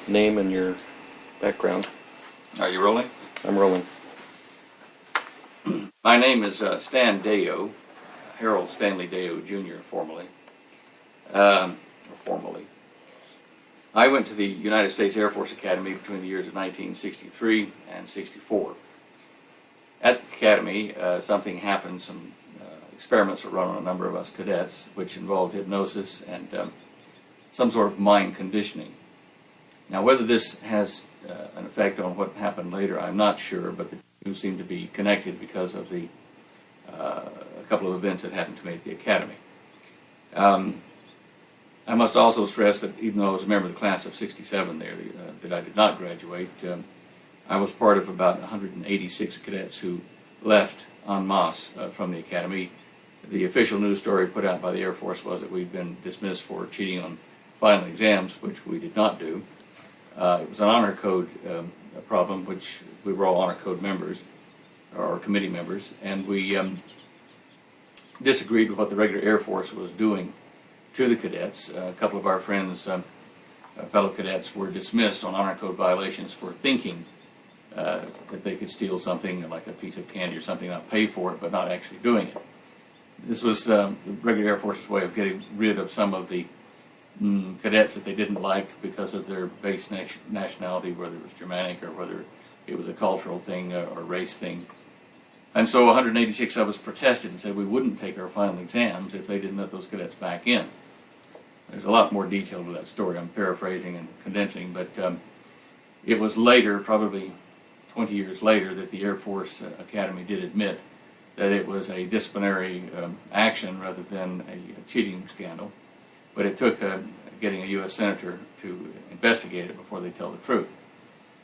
name and your background. Are you rolling? I'm rolling. My name is Stan Deo, Harold Stanley Deo Jr. Formally. I went to the United States Air Force Academy between the years of 1963 and 64. At the Academy, something happened. Some experiments were run on a number of us cadets, which involved hypnosis and some sort of mind conditioning. Now, whether this has an effect on what happened later, I'm not sure, but the two seem to be connected because of the a couple of events that happened to me at the Academy. I must also stress that even though I was a member of the class of 67 there, that I did not graduate, I was part of about 186 cadets who left en masse from the Academy. The official news story put out by the Air Force was that we'd been dismissed for cheating on final exams, which we did not do. It was an honor code problem, which we were all honor code members, or committee members, and we disagreed with what the regular Air Force was doing to the cadets. A couple of our friends, fellow cadets, were dismissed on honor code violations for thinking that they could steal something like a piece of candy or something, not pay for it, but not actually doing it. This was the regular Air Force's way of getting rid of some of the cadets that they didn't like because of their base nationality, whether it was Germanic or whether it was a cultural thing or race thing. And so 186 of us protested and said we wouldn't take our final exams if they didn't let those cadets back in. There's a lot more detail to that story. I'm paraphrasing and condensing, but it was later, probably 20 years later, that the Air Force Academy did admit that it was a disciplinary action rather than a cheating scandal. But it took getting a U.S. Senator to investigate it before they tell the truth.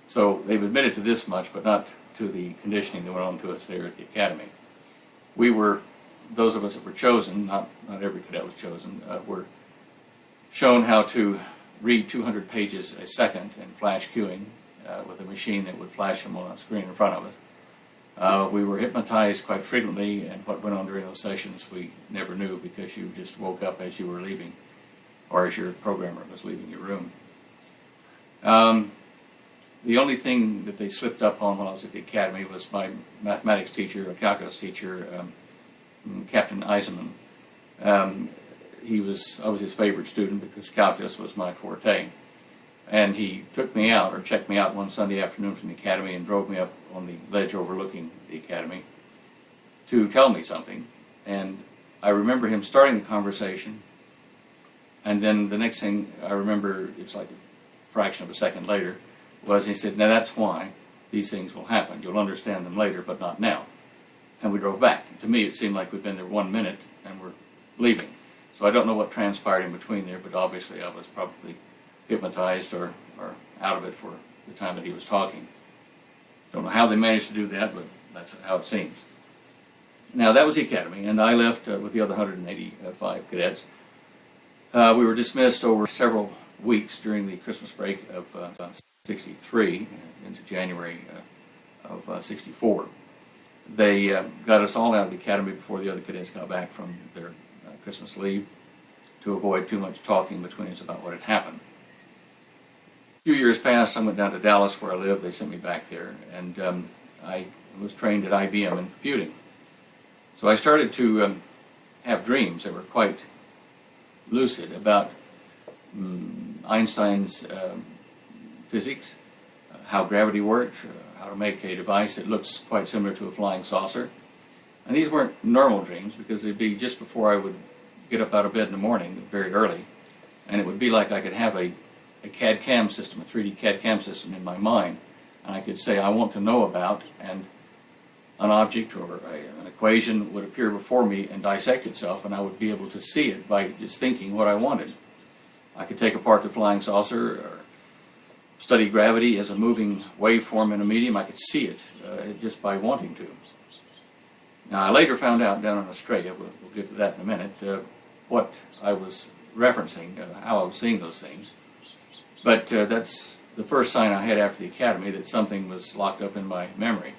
So they've admitted to this much, but not to the conditioning that went on to us there at the Academy. We were, those of us that were chosen, not every cadet was chosen, were shown how to read 200 pages a second in flash queuing with a machine that would flash them on a screen in front of us. We were hypnotized quite frequently, and what went on during those sessions we never knew because you just woke up as you were leaving, or as your programmer was leaving your room. The only thing that they slipped up on when I was at the Academy was my mathematics teacher, a calculus teacher, Captain Eisenman. I was his favorite student because calculus was my forte. And he took me out, or checked me out one Sunday afternoon from the Academy and drove me up on the ledge overlooking the Academy to tell me something. And I remember him starting the conversation, and then the next thing I remember, it's like a fraction of a second later, was he said, now that's why these things will happen. You'll understand them later, but not now. And we drove back. To me, it seemed like we'd been there 1 minute and we're leaving. So I don't know what transpired in between there, but obviously I was probably hypnotized or out of it for the time that he was talking. Don't know how they managed to do that, but that's how it seems. Now, that was the Academy, and I left with the other 185 cadets. We were dismissed over several weeks during the Christmas break of 63 into January of 64. They got us all out of the Academy before the other cadets got back from their Christmas leave to avoid too much talking between us about what had happened. A few years passed. I went down to Dallas where I live. They sent me back there, and I was trained at IBM in computing. So I started to have dreams that were quite lucid about Einstein's physics, how gravity worked, how to make a device that looks quite similar to a flying saucer. And these weren't normal dreams because they'd be just before I would get up out of bed in the morning, very early, and it would be like I could have a CAD-CAM system, a 3D CAD-CAM system in my mind, and I could say I want to know about, and an object or an equation would appear before me and dissect itself, and I would be able to see it by just thinking what I wanted. I could take apart the flying saucer or study gravity as a moving waveform in a medium. I could see it just by wanting to. Now, I later found out down in Australia, we'll get to that in a minute, what I was referencing, how I was seeing those things. But that's the first sign I had after the Academy that something was locked up in my memory.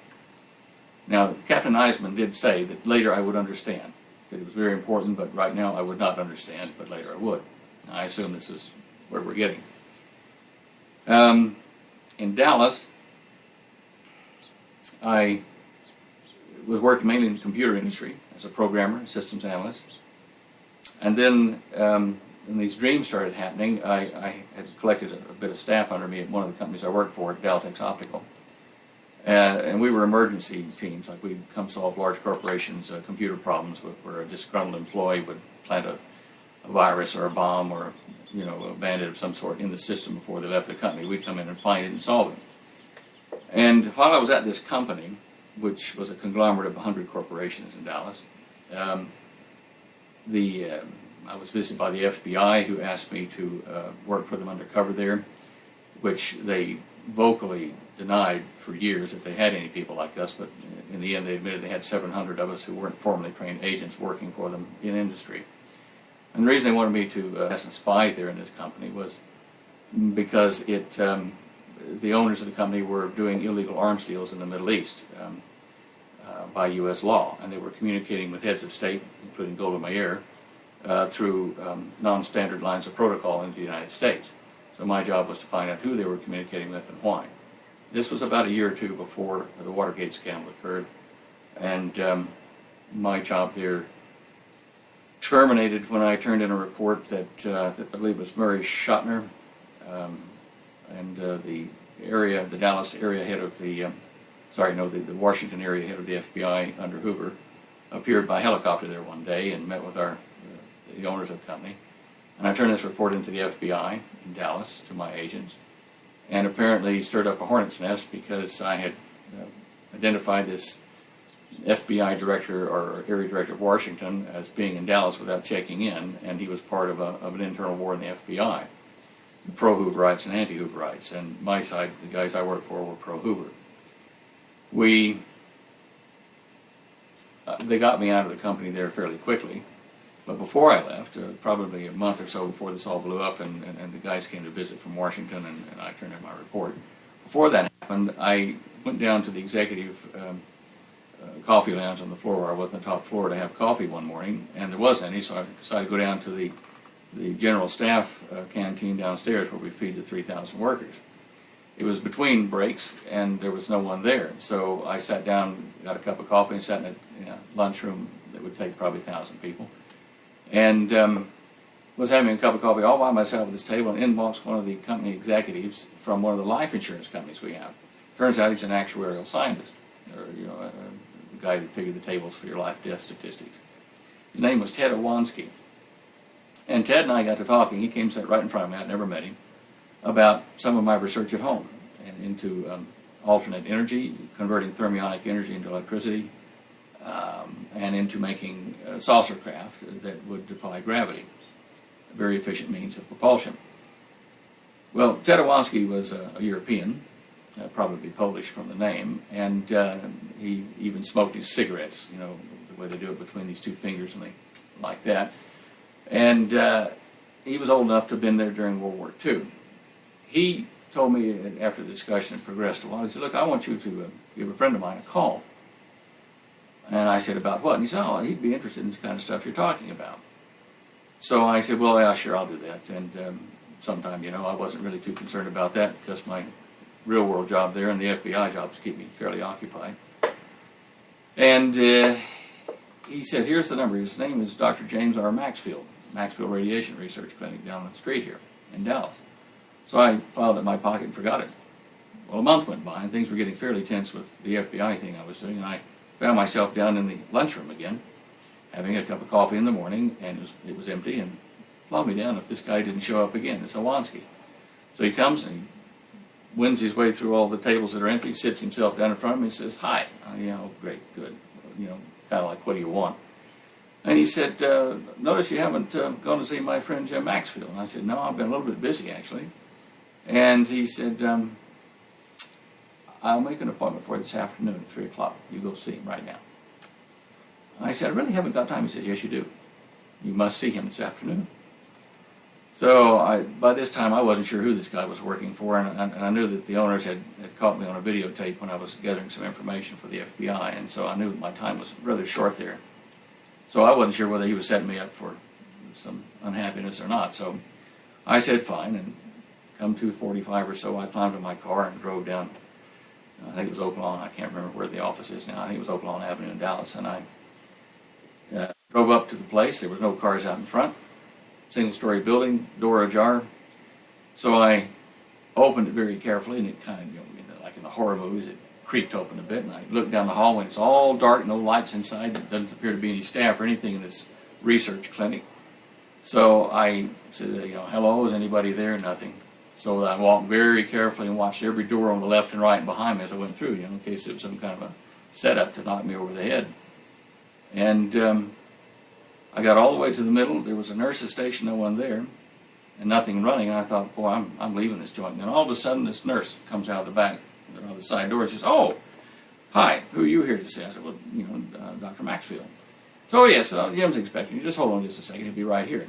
Now, Captain Eisman did say that later I would understand, that it was very important, but right now I would not understand, but later I would. I assume this is where we're getting. In Dallas, I was working mainly in the computer industry as a programmer, systems analyst. And then when these dreams started happening, I had collected a bit of staff under me at one of the companies I worked for, Deltex Optical. And we were emergency teams, like we'd come solve large corporations' computer problems where a disgruntled employee would plant a virus or a bomb or a bandit of some sort in the system before they left the company. We'd come in and find it and solve it. And while I was at this company, which was a conglomerate of 100 corporations in Dallas, I was visited by the FBI, who asked me to work for them undercover there, which they vocally denied for years that they had any people like us, but in the end they admitted they had 700 of us who weren't formally trained agents working for them in industry. And the reason they wanted me to spy there in this company was because the owners of the company were doing illegal arms deals in the Middle East by U.S. law, and they were communicating with heads of state, including Golda Meir, through non-standard lines of protocol into the United States. So my job was to find out who they were communicating with and why. This was about a year or two before the Watergate scandal occurred, and my job there terminated when I turned in a report that I believe was Murray Schottner, and the Dallas area head of the Washington area head of the FBI under Hoover appeared by helicopter there one day and met with the owners of the company. And I turned this report into the FBI in Dallas to my agents, and apparently stirred up a hornet's nest because I had identified this FBI director or area director of Washington as being in Dallas without checking in, and he was part of an internal war in the FBI, the pro-Hooverites and anti-Hooverites, and my side, the guys I worked for, were pro-Hoover. They got me out of the company there fairly quickly, but before I left, probably a month or so before this all blew up and the guys came to visit from Washington and I turned in my report, before that happened, I went down to the executive coffee lounge on the floor where I was on the top floor to have coffee one morning, and there wasn't any, so I decided to go down to the general staff canteen downstairs where we feed the 3,000 workers. It was between breaks and there was no one there, so I sat down, got a cup of coffee, and sat in a lunchroom that would take probably 1,000 people, and was having a cup of coffee all by myself at this table, and in walks one of the company executives from one of the life insurance companies we have. Turns out he's an actuarial scientist, or the guy that figured the tables for your life death statistics. His name was Ted Owanski. And Ted and I got to talking. He came and sat right in front of me. I'd never met him, about some of my research at home and into alternate energy, converting thermionic energy into electricity, and into making saucer craft that would defy gravity, a very efficient means of propulsion. Well, Ted Owanski was a European, probably Polish from the name, and he even smoked his cigarettes, the way they do it between these two fingers and they like that. And he was old enough to have been there during World War II. He told me after the discussion had progressed a while, he said, "Look, I want you to give a friend of mine a call." And I said, "About what?" And he said, "Oh, he'd be interested in this kind of stuff you're talking about." So I said, "Well, yeah, sure, I'll do that." And sometime, I wasn't really too concerned about that because my real world job there and the FBI jobs keep me fairly occupied. And he said, "Here's the number." His name is Dr. James R. Maxfield, Maxfield Radiation Research Clinic down the street here in Dallas. So I filed it in my pocket and forgot it. Well, a month went by and things were getting fairly tense with the FBI thing I was doing, and I found myself down in the lunchroom again, having a cup of coffee in the morning, and it was empty, and plowed me down if this guy didn't show up again, this Owanski. So he comes and he wins his way through all the tables that are empty, sits himself down in front of me and says, "Hi." Great, good. Kind of like, "What do you want?" And he said, "Notice you haven't gone to see my friend Jim Maxfield." And I said, "No, I've been a little bit busy, actually." And he said, "I'll make an appointment for you this afternoon at 3 o'clock. You go see him right now." I said, "I really haven't got time." He said, "Yes, you do. You must see him this afternoon." So by this time, I wasn't sure who this guy was working for, and I knew that the owners had caught me on a videotape when I was gathering some information for the FBI, and so I knew that my time was rather short there. So I wasn't sure whether he was setting me up for some unhappiness or not. So I said, "Fine," and come 2:45 or so, I climbed in my car and drove down, I think it was Oaklawn, I can't remember where the office is now, I think it was Oaklawn Avenue in Dallas, and I drove up to the place. There was no cars out in front, single-story building, door ajar. So I opened it very carefully, and it kind of, like in the horror movies, it creaked open a bit, and I looked down the hallway, and it's all dark, no lights inside. There doesn't appear to be any staff or anything in this research clinic. So I said, hello, is anybody there? Nothing. So I walked very carefully and watched every door on the left and right and behind me as I went through, in case it was some kind of a setup to knock me over the head. And I got all the way to the middle. There was a nurse's station, no one there, and nothing running. And I thought, boy, I'm leaving this joint. And then all of a sudden, this nurse comes out of the back, out of the side door, and says, "Oh, hi, who are you here to see?" I said, "Well, Dr. Maxfield." So, yes, Jim's expecting you. Just hold on just a second. He'll be right here.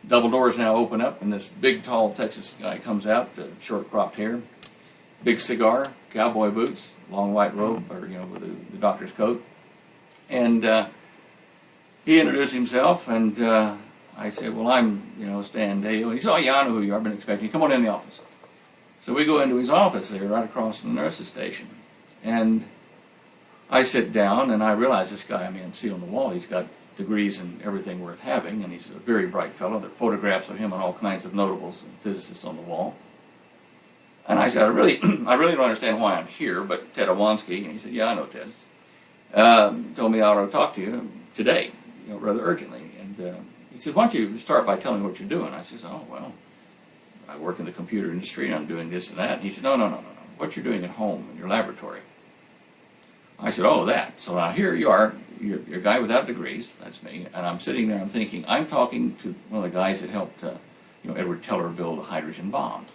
Double doors now open up, and this big, tall Texas guy comes out, short cropped hair, big cigar, cowboy boots, long white robe, or, with the doctor's coat. And he introduced himself, and I said, "Well, I'm, Stan Dale." And he said, "Oh, yeah, I know who you are. I've been expecting you. Come on in the office." So we go into his office there, right across from the nurse's station. And I sit down, and I realize this guy, see on the wall, he's got degrees in everything worth having, and he's a very bright fellow. There are photographs of him and all kinds of notables and physicists on the wall. And I said, I really don't understand why I'm here, but Ted Owanski, and he said, "Yeah, I know Ted, told me I ought to talk to you today, rather urgently." And he said, "Why don't you start by telling me what you're doing?" I said, "Oh, well, I work in the computer industry, and I'm doing this and that." And he said, No. What you're doing at home in your laboratory." I said, "Oh, that." So now here you are, you're a guy without degrees, that's me, and I'm sitting there, I'm thinking, I'm talking to one of the guys that helped, Edward Teller build a hydrogen bomb.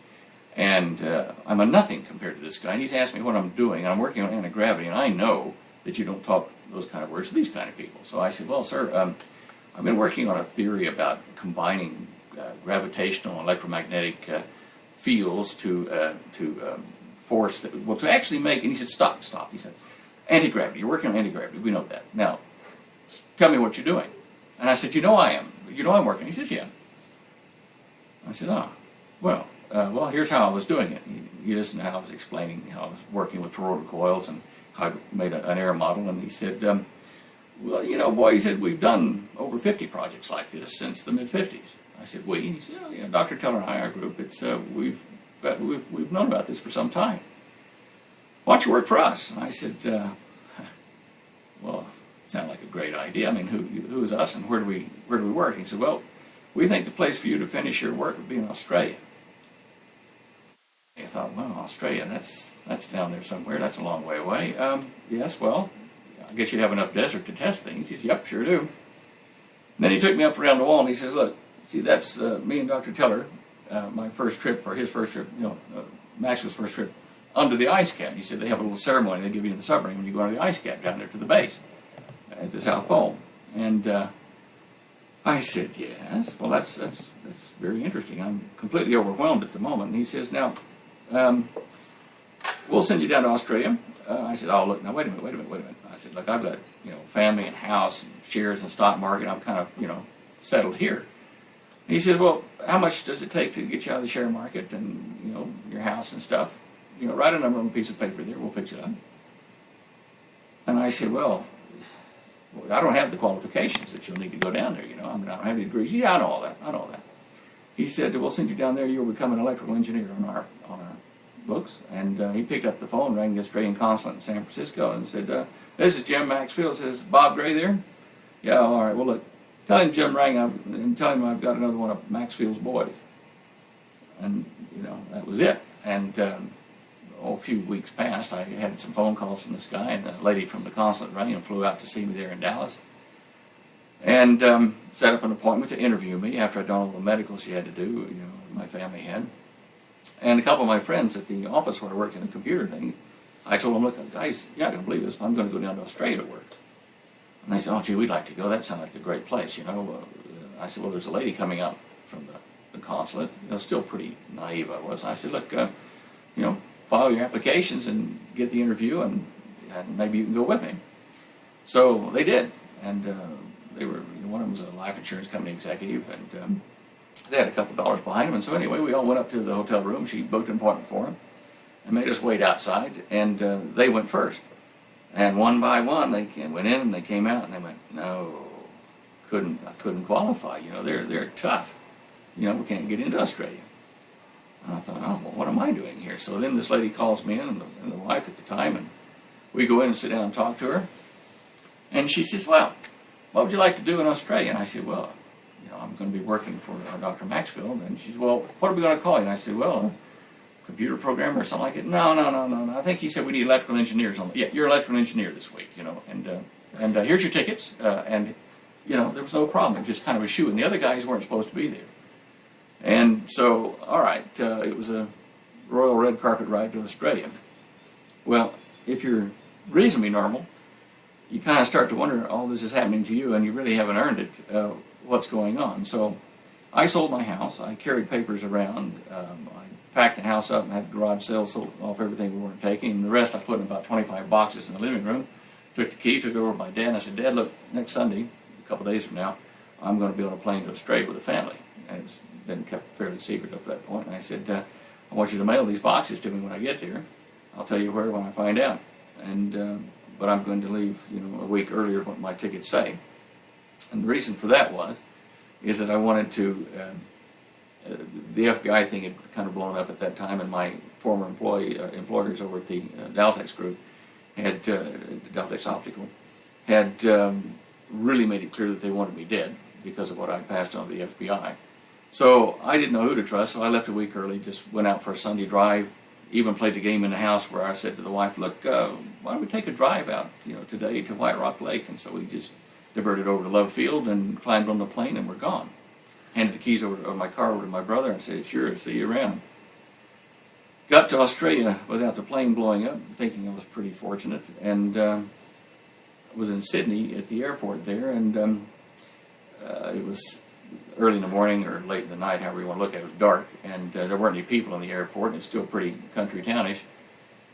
And I'm a nothing compared to this guy, and he's asked me what I'm doing, and I'm working on anti-gravity, and I know that you don't talk those kind of words to these kind of people. So I said, "Well, sir, I've been working on a theory about combining gravitational and electromagnetic fields to force, to actually make," and he said, stop, he said, "Anti-gravity, you're working on anti-gravity, we know that. Now, tell me what you're doing." And I said, I am. I'm working." He says, "Yeah." I said, well, here's how I was doing it." He listened to how I was explaining how I was working with toroidal coils and how I made an air model, and he said, "Well, boy," he said, "we've done over 50 projects like this since the mid-50s. I said, "We?" And he said, "Dr. Teller and I, our group, we've known about this for some time. Why don't you work for us?" And I said, "Well, it sounded like a great idea. Who is us, and where do we work?" He said, "Well, we think the place for you to finish your work would be in Australia." I thought, well, Australia, that's down there somewhere. That's a long way away. Yes, well, I guess you have enough desert to test things. He said, "Yep, sure do." And then he took me up around the wall, and he says, "Look, see, that's me and Dr. Teller, my first trip, or his first trip, Maxwell's first trip, under the ice cap." He said they have a little ceremony they give you in the submarine when you go under the ice cap down there to the base at the South Pole. And I said, "Yes, well, that's very interesting. I'm completely overwhelmed at the moment." And he says, "Now, we'll send you down to Australia." I said, "Oh, look, now wait a minute. I said, "Look, I've got family and house and shares and stock market. I'm kind of settled here." He says, "Well, how much does it take to get you out of the share market and your house and stuff? Write a number on a piece of paper there. We'll fix it up." And I said, "Well, I don't have the qualifications that you'll need to go down there. I don't have any degrees." "Yeah, I know all that. He said, "We'll send you down there. You'll become an electrical engineer on our books." And he picked up the phone, rang the Australian consulate in San Francisco, and said, "This is Jim Maxfield." Says, "Bob Gray there?" "Yeah, all right. Well, look, tell him Jim rang up and tell him I've got another one of Maxfield's boys." And that was it. And a few weeks passed. I had some phone calls from this guy, and a lady from the consulate rang and flew out to see me there in Dallas, and set up an appointment to interview me after I'd done all the medical she had to do, my family had. And a couple of my friends at the office where I worked in the computer thing, I told them, "Look, guys, you're not going to believe this, but I'm going to go down to Australia to work." And they said, "Oh, gee, we'd like to go. That sounds like a great place, I said, "Well, there's a lady coming out from the consulate." Still pretty naive I was. I said, "Look, file your applications and get the interview, and maybe you can go with me." So they did, and they were. One of them was a life insurance company executive, and They had a couple dollars behind them, and so anyway, we all went up to the hotel room. She booked an appointment for them and made us wait outside, and they went first. And one by one, they went in and they came out, and they went, no, I couldn't qualify. You know, they're tough. You know, we can't get into Australia. And I thought, oh, well, what am I doing here? So then this lady calls me in, and the wife at the time, and we go in and sit down and talk to her. And she says, well, what would you like to do in Australia? And I said, well, you know, I'm going to be working for Dr. Maxfield. And she said, well, what are we going to call you? And I said, well, computer programmer or something like that. No. I think he said we need electrical engineers on. Yeah, you're an electrical engineer this week, you know. And here's your tickets. And you know, there was no problem. It was just kind of a shoe. And the other guys weren't supposed to be there. And so, all right, it was a royal red carpet ride to Australia. Well, if you're reasonably normal, you kind of start to wonder, all this is happening to you and you really haven't earned it, what's going on? So I sold my house. I carried papers around. I packed the house up and had garage sales, sold off everything we weren't taking. And the rest I put in about 25 boxes in the living room. Took the key, took it over to my dad, and I said, Dad, look, next Sunday, a couple days from now, I'm going to be on a plane to Australia with a family. And it's been kept fairly secret up to that point. And I said, I want you to mail these boxes to me when I get there. I'll tell you where when I find out. And but I'm going to leave, you know, a week earlier than what my tickets say. And the reason for that is that I wanted to. The FBI thing had kind of blown up at that time, and my former employers over at the Daltex Group had Daltex Optical had really made it clear that they wanted me dead because of what I passed on to the FBI. So I didn't know who to trust, so I left a week early, just went out for a Sunday drive, even played the game in the house where I said to the wife, look, why don't we take a drive out, you know, today to White Rock Lake? And so we just diverted over to Love Field and climbed on the plane and we're gone. Handed the keys over to my car over to my brother and said, sure, see you around. Got to Australia without the plane blowing up, thinking I was pretty fortunate, and was in Sydney at the airport there, and it was early in the morning or late in the night, however you want to look at it. It was dark, and there weren't any people in the airport, and it's still pretty country townish.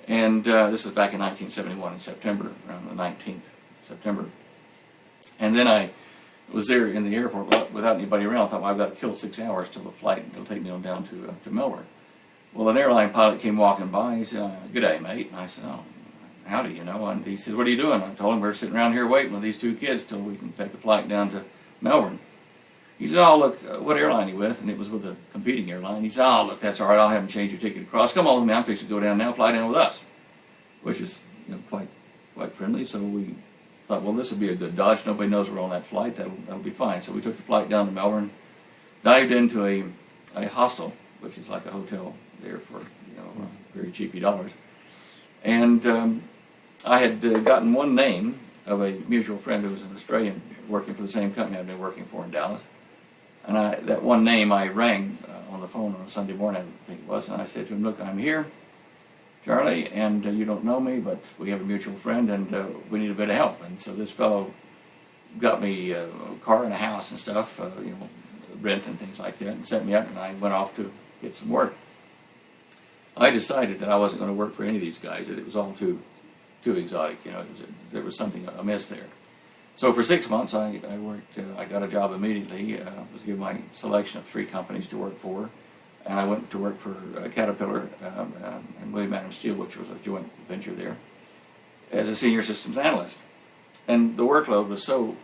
And this was back in 1971 in September, around the 19th September. And then I was there in the airport without anybody around. I thought, well, I've got to kill 6 hours till the flight, and it'll take me on down to Melbourne. Well, an airline pilot came walking by. He said, good day, mate. And I said, oh, howdy, you know. And he said, what are you doing? I told him we're sitting around here waiting with these 2 kids till we can take a flight down to Melbourne. He said, oh, look, what airline are you with? And it was with a competing airline. He said, oh, look, that's all right. I'll have them change your ticket across. Come on with me. I'm fixing to go down now, fly down with us, which is, you know, quite friendly. So we thought, well, this will be a good dodge. Nobody knows we're on that flight. That'll be fine. So we took the flight down to Melbourne, dived into a hostel, which is like a hotel there for, you know, very cheapy dollars. And I had gotten one name of a mutual friend who was an Australian working for the same company I'd been working for in Dallas. And that one name I rang on the phone on a Sunday morning, I think it was, and I said to him, look, I'm here, Charlie, and you don't know me, but we have a mutual friend, and we need a bit of help. And so this fellow got me a car and a house and stuff, you know, rent and things like that, and set me up, and I went off to get some work. I decided that I wasn't going to work for any of these guys, that it was all too exotic, you know, there was something amiss there. So for 6 months I worked, I got a job immediately, was given my selection of 3 companies to work for, and I went to work for Caterpillar and William Adams Steel, which was a joint venture there, as a senior systems analyst. And the workload was so,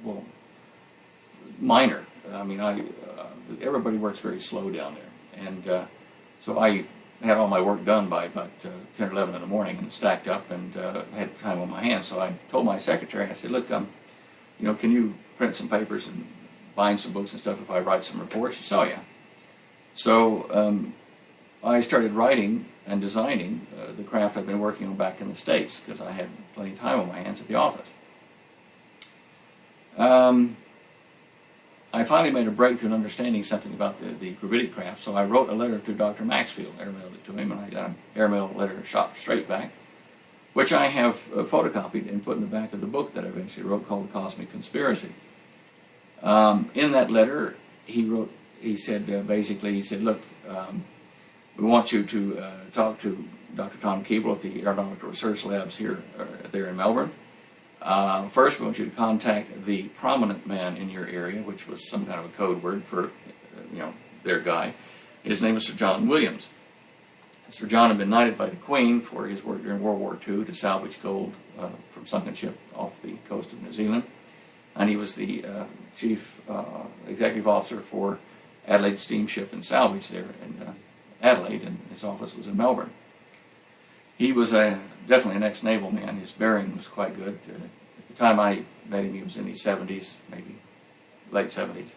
well, minor. I mean, everybody works very slow down there, and so I had all my work done by about 10 or 11 in the morning and stacked up, and had time on my hands. So I told my secretary, I said, look, you know, can you print some papers and bind some books and stuff if I write some reports? She said, oh, yeah. So I started writing and designing the craft I'd been working on back in the States, because I had plenty of time on my hands at the office. I finally made a breakthrough in understanding something about the gravitic craft, so I wrote a letter to Dr. Maxfield, airmailed it to him, and I got an airmail letter shot straight back, which I have photocopied and put in the back of the book that I eventually wrote called The Cosmic Conspiracy. In that letter, he said, look, we want you to talk to Dr. Tom Keeble at the Aeronautical Research Labs there in Melbourne. First, we want you to contact the prominent man in your area, which was some kind of a code word for, their guy. His name was Sir John Williams. Sir John had been knighted by the Queen for his work during World War II to salvage gold from sunken ship off the coast of New Zealand. And he was the chief executive officer for Adelaide Steamship and Salvage there in Adelaide, and his office was in Melbourne. He was definitely an ex-naval man. His bearing was quite good. At the time I met him, he was in his 70s, maybe late 70s.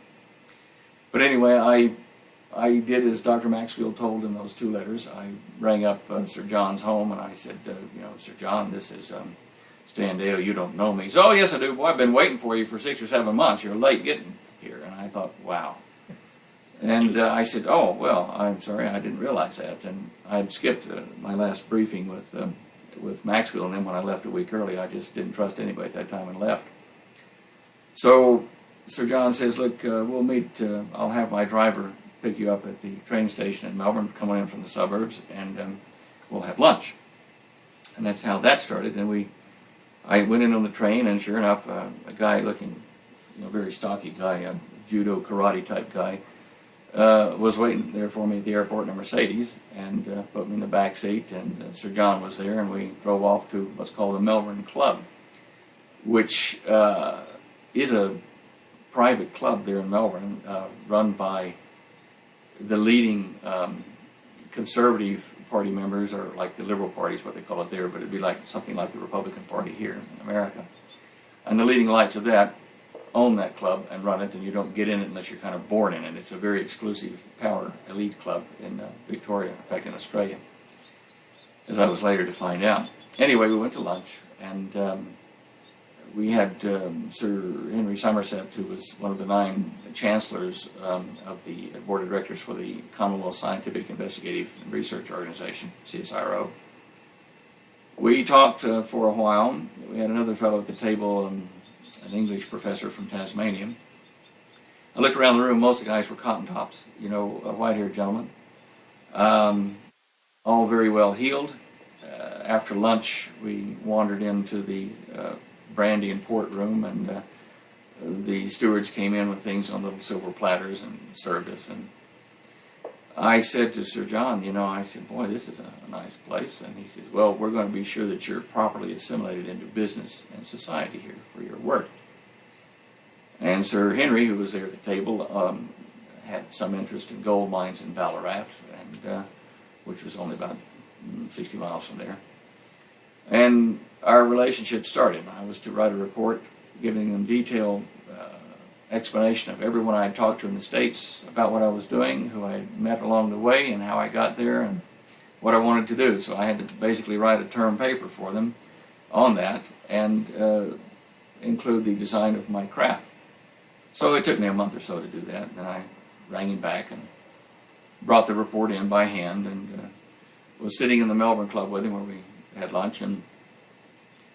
But anyway, I did as Dr. Maxfield told in those 2 letters. I rang up Sir John's home and I said, Sir John, this is Stan Dale, you don't know me. He said, oh, yes, I do. Boy, I've been waiting for you for 6 or 7 months. You're late getting here. And I thought, wow. And I said, oh, well, I'm sorry, I didn't realize that. And I'd skipped my last briefing with Maxfield, and then when I left a week early, I just didn't trust anybody at that time and left. So Sir John says, look, we'll meet, I'll have my driver pick you up at the train station in Melbourne, coming in from the suburbs, and we'll have lunch. And that's how that started. And I went in on the train, and sure enough, a guy looking, very stocky guy, a judo karate type guy, was waiting there for me at the airport in a Mercedes and put me in the back seat, and Sir John was there, and we drove off to what's called the Melbourne Club, which is a private club there in Melbourne run by the leading Conservative Party members, or like the Liberal Party is what they call it there, but it'd be like something like the Republican Party here in America. And the leading lights of that own that club and run it, and you don't get in it unless you're kind of born in it. It's a very exclusive power elite club in Victoria, in fact in Australia, as I was later to find out. Anyway, we went to lunch, and we had Sir Henry Somerset, who was one of the 9 chancellors of the board of directors for the Commonwealth Scientific Investigative and Research Organization, CSIRO. We talked for a while. We had another fellow at the table, an English professor from Tasmania. I looked around the room. Most of the guys were cotton tops, white-haired gentlemen, all very well heeled. After lunch, we wandered into the brandy and port room, and the stewards came in with things on little silver platters and served us. And I said to Sir John, I said, boy, this is a nice place. And he said, well, we're going to be sure that you're properly assimilated into business and society here for your work. And Sir Henry, who was there at the table, had some interest in gold mines in Ballarat, and which was only about 60 miles from there. And our relationship started. I was to write a report giving them detailed explanation of everyone I had talked to in the States about what I was doing, who I had met along the way, and how I got there, and what I wanted to do. So I had to basically write a term paper for them on that, and include the design of my craft. So it took me a month or so to do that, and I rang him back and brought the report in by hand, and was sitting in the Melbourne Club with him where we had lunch, and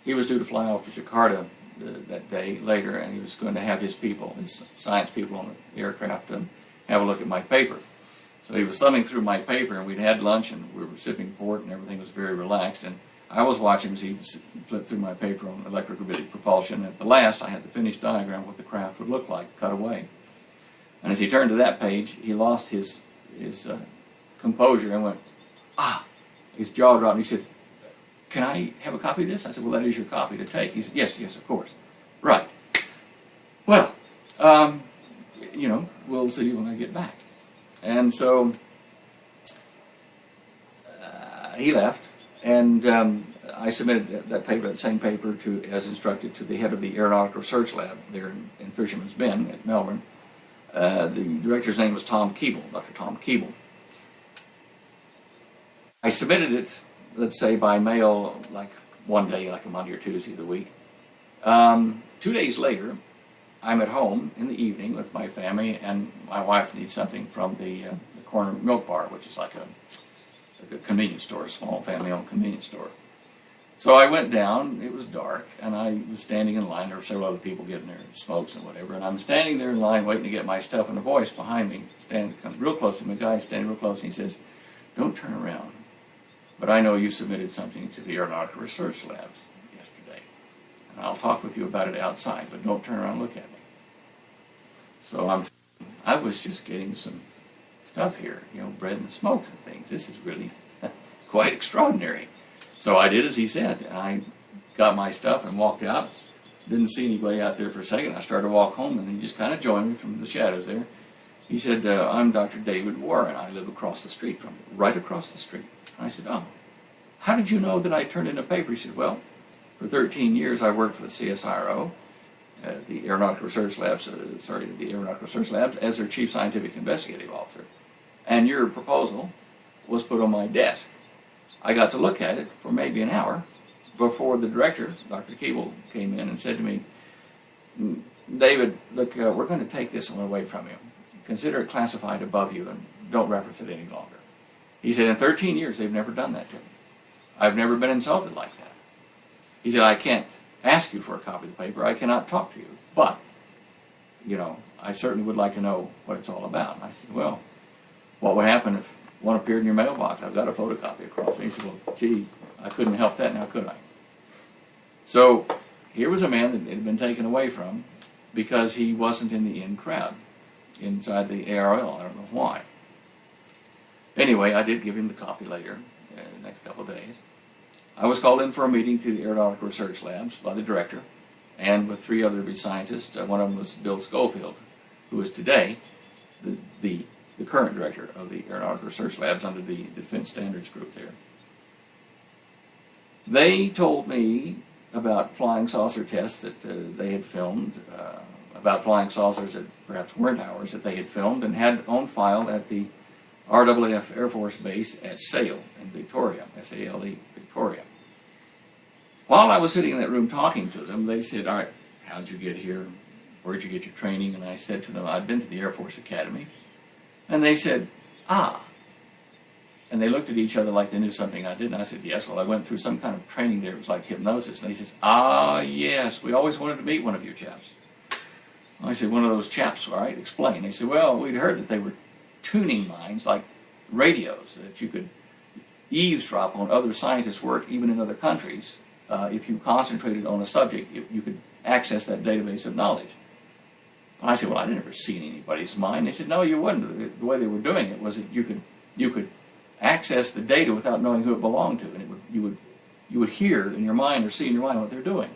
he was due to fly off to Jakarta that day later, and he was going to have his people, his science people on the aircraft, have a look at my paper. So he was thumbing through my paper, and we'd had lunch, and we were sipping port, and everything was very relaxed, and I was watching as he flipped through my paper on electrokinetic propulsion. At the last, I had the finished diagram of what the craft would look like, cut away. And as he turned to that page, he lost his composure and went, ah! His jaw dropped, and he said, can I have a copy of this? I said, well, that is your copy to take. He said, yes, of course. Right. Well, we'll see you when I get back. And so he left, and I submitted that paper, that same paper, as instructed, to the head of the Aeronautical Research Lab there in Fisherman's Bend at Melbourne. The director's name was Tom Keeble, Dr. Tom Keeble. I submitted it, let's say, by mail, like one day, like a Monday or Tuesday of the week. 2 days later, I'm at home in the evening with my family, and my wife needs something from the corner milk bar, which is like a convenience store, a small family-owned convenience store. So I went down. It was dark, and I was standing in line. There were several other people getting their smokes and whatever, and I'm standing there in line waiting to get my stuff, and a voice behind me, standing real close to me, a guy standing real close, and he says, don't turn around. But I know you submitted something to the Aeronautical Research Labs yesterday. and I'll talk with you about it outside, but don't turn around and look at me. So I was just getting some stuff here, you know, bread and smokes and things. This is really quite extraordinary. So I did as he said, and I got my stuff and walked out. Didn't see anybody out there for a second. I started to walk home, and he just kind of joined me from the shadows there. He said, I'm Dr. David Warren. I live across the street from you, right across the street. And I said, oh, how did you know that I turned in a paper? He said, well, for 13 years I worked for the CSIRO, the Aeronautical Research Labs, the Aeronautical Research Labs, as their Chief Scientific Investigative Officer. And your proposal was put on my desk. I got to look at it for maybe an hour before the director, Dr. Keeble, came in and said to me, David, look, we're going to take this one away from you. Consider it classified above you and don't reference it any longer. He said, in 13 years, they've never done that to me. I've never been insulted like that. He said, I can't ask you for a copy of the paper. I cannot talk to you. But, you know, I certainly would like to know what it's all about. And I said, well, what would happen if one appeared in your mailbox? I've got a photocopy across. And he said, well, gee, I couldn't help that now, could I? So here was a man that had been taken away from because he wasn't in the in crowd inside the ARL. I don't know why. Anyway, I did give him the copy later, the next couple of days. I was called in for a meeting to the Aeronautical Research Labs by the director and with 3 other scientists. One of them was Bill Schofield, who is today the current director of the Aeronautical Research Labs under the Defense Standards Group there. They told me about flying saucer tests that they had filmed, about flying saucers that perhaps weren't ours that they had filmed and had on file at the RAAF Air Force Base at Sale in Victoria, S-A-L-E, Victoria. While I was sitting in that room talking to them, they said, all right, how'd you get here? Where'd you get your training? And I said to them, I'd been to the Air Force Academy. And they said, ah. And they looked at each other like they knew something I didn't. I said, yes, well, I went through some kind of training there. It was like hypnosis. And they said, ah, yes, we always wanted to meet one of you chaps. I said, one of those chaps, all right, explain. They said, well, we'd heard that they were tuning minds, like radios, that you could eavesdrop on other scientists' work, even in other countries. If you concentrated on a subject, you could access that database of knowledge. I said, well, I'd never seen anybody's mind. They said, no, you wouldn't. The way they were doing it was that you could access the data without knowing who it belonged to, and you would hear in your mind or see in your mind what they're doing.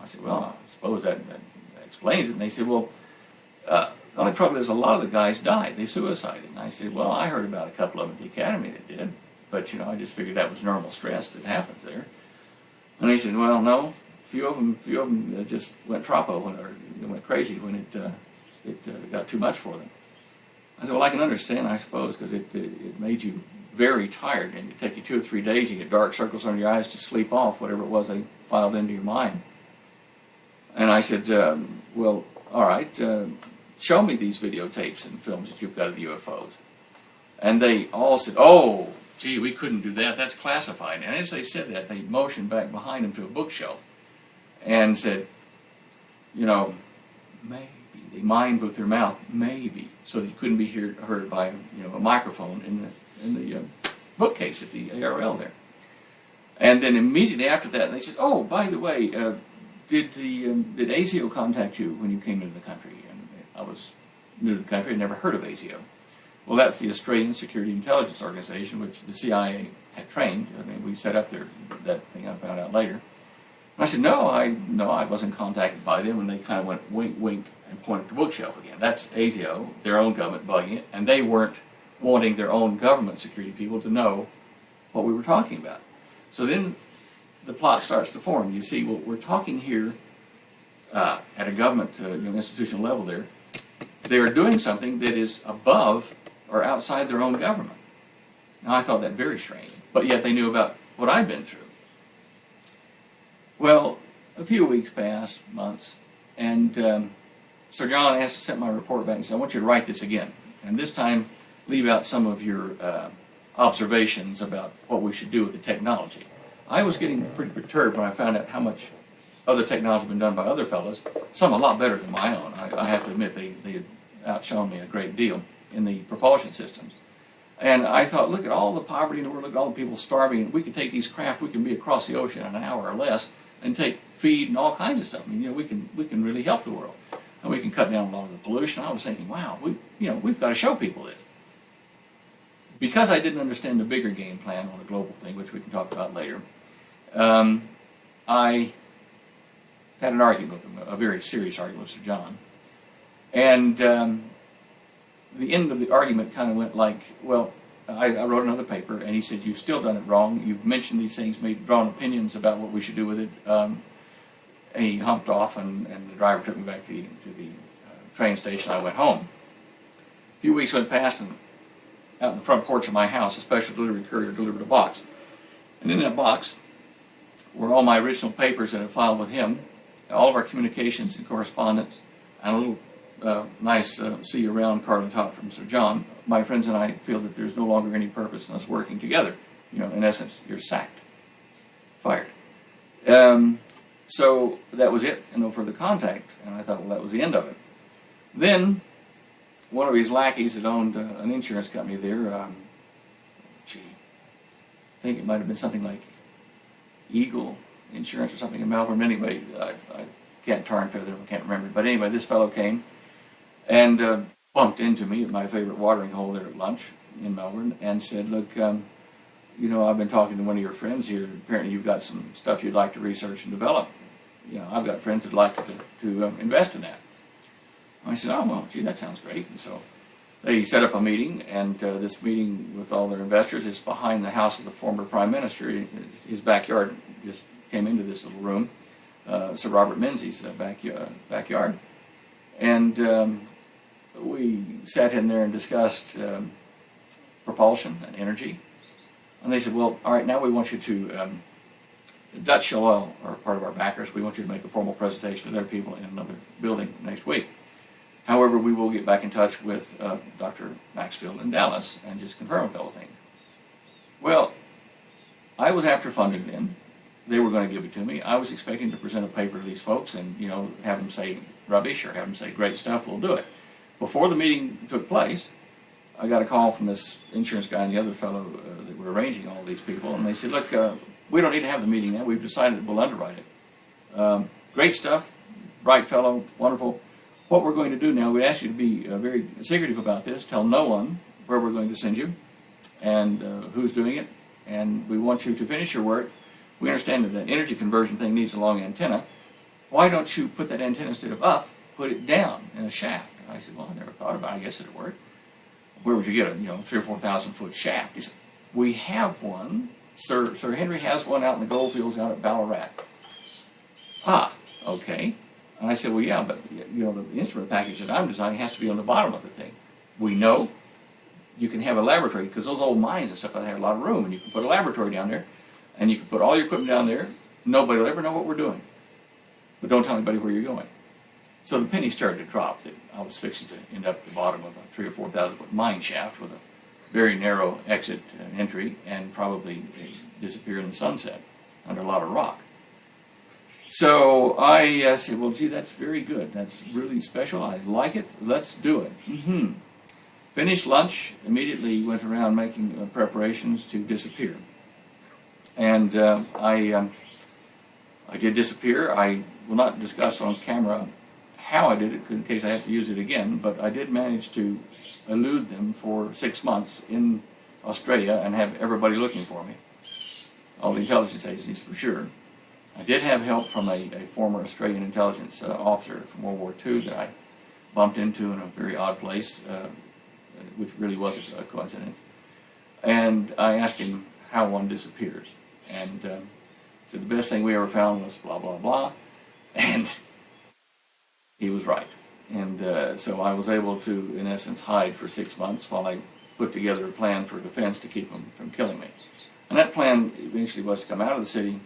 I said, well, I suppose that explains it. And they said, well, the only trouble is a lot of the guys died. They suicided. And I said, well, I heard about a couple of them at the academy that did, but you know, I just figured that was normal stress that happens there. And they said, well, no, a few of them just went tropo or went crazy when it got too much for them. I said, well, I can understand, I suppose, because it made you very tired, and it take you 2 or 3 days. You get dark circles under your eyes to sleep off whatever it was they filed into your mind. And I said, well, all right, show me these videotapes and films that you've got of the UFOs. And they all said, oh, gee, we couldn't do that. That's classified. And as they said that, they motioned back behind them to a bookshelf and said, you know, maybe. They mimed with their mouth, maybe, so that you couldn't be heard by a microphone in the bookcase at the ARL there. And then immediately after that, they said, oh, by the way, did ASIO contact you when you came into the country? And I was new to the country, I'd never heard of ASIO. Well, that's the Australian Security Intelligence Organization, which the CIA had trained. I mean, we set up that thing I found out later. And I said, no, I wasn't contacted by them. And they kind of went wink, wink, and pointed to the bookshelf again. That's ASIO, their own government bugging it, and they weren't wanting their own government security people to know what we were talking about. So then the plot starts to form. You see, well, we're talking here at a government institutional level there. They're doing something that is above or outside their own government. Now, I thought that very strange, but yet they knew about what I'd been through. Well, a few weeks passed, months, and Sir John sent my report back and said, I want you to write this again, and this time leave out some of your observations about what we should do with the technology. I was getting pretty perturbed when I found out how much other technology had been done by other fellows, some a lot better than my own. I have to admit they had outshone me a great deal in the propulsion systems. And I thought, look at all the poverty in the world, look at all the people starving, and we could take these craft, we can be across the ocean in an hour or less, and take feed and all kinds of stuff. I mean, you know, we can really help the world, and we can cut down a lot of the pollution. I was thinking, wow, we've got to show people this. Because I didn't understand the bigger game plan on a global thing, which we can talk about later, I had an argument with him, a very serious argument with Sir John. And the end of the argument kind of went like, well, I wrote another paper, and he said, you've still done it wrong. You've mentioned these things, drawn opinions about what we should do with it. And he humped off, and the driver took me back to the train station. I went home. A few weeks went past, and out in the front porch of my house, a special delivery courier delivered a box. And in that box were all my original papers that I filed with him, all of our communications and correspondence, and a little nice see you around card on top from Sir John. My friends and I feel that there's no longer any purpose in us working together. You know, in essence, you're sacked, fired. So that was it, and no further contact. And I thought, well, that was the end of it. Then one of his lackeys that owned an insurance company there, I think it might have been something like Eagle Insurance or something in Melbourne. Anyway, I can't tar and feather, I can't remember. But anyway, this fellow came and bumped into me at my favorite watering hole there at lunch in Melbourne and said, look, you know, I've been talking to one of your friends here. Apparently you've got some stuff you'd like to research and develop. You know, I've got friends that'd like to invest in that. I said, oh, well, gee, that sounds great. And so they set up a meeting, and this meeting with all their investors is behind the house of the former Prime Minister. His backyard just came into this little room, Sir Robert Menzies' backyard. And we sat in there and discussed propulsion and energy. And they said, well, all right, now we want you to, Dutch Shell Oil are part of our backers. We want you to make a formal presentation to their people in another building next week. However, we will get back in touch with Dr. Maxfield in Dallas and just confirm a couple of things. Well, I was after funding then. They were going to give it to me. I was expecting to present a paper to these folks and, you know, have them say rubbish or have them say great stuff, we'll do it. Before the meeting took place, I got a call from this insurance guy and the other fellow that were arranging all these people, and they said, look, we don't need to have the meeting now. We've decided that we'll underwrite it. Great stuff, bright fellow, wonderful. What we're going to do now, we ask you to be very secretive about this, tell no one where we're going to send you and who's doing it, and we want you to finish your work. We understand that that energy conversion thing needs a long antenna. Why don't you put that antenna instead of up, put it down in a shaft? And I said, well, I never thought about it. I guess it'd work. Where would you get a 3,000 or 4,000 foot shaft? He said, we have one. Sir Henry has one out in the goldfields out at Ballarat. Ah, okay. And I said, well, yeah, but you know, the instrument package that I'm designing has to be on the bottom of the thing. We know you can have a laboratory, because those old mines and stuff, they have a lot of room, and you can put a laboratory down there, and you can put all your equipment down there. Nobody will ever know what we're doing. But don't tell anybody where you're going. So the penny started to drop that I was fixing to end up at the bottom of a 3,000 or 4,000 foot mine shaft with a very narrow exit and entry, and probably disappear in the sunset under a lot of rock. So I said, well, gee, that's very good. That's really special. I like it. Let's do it. Finished lunch, immediately went around making preparations to disappear. And I did disappear. I will not discuss on camera how I did it, in case I have to use it again, but I did manage to elude them for 6 months in Australia and have everybody looking for me. All the intelligence agencies, for sure. I did have help from a former Australian intelligence officer from World War II that I bumped into in a very odd place, which really wasn't a coincidence. And I asked him how one disappears. And said the best thing we ever found was blah, blah, blah. And he was right. And so I was able to, in essence, hide for 6 months while I put together a plan for defense to keep them from killing me. And that plan eventually was to come out of the city,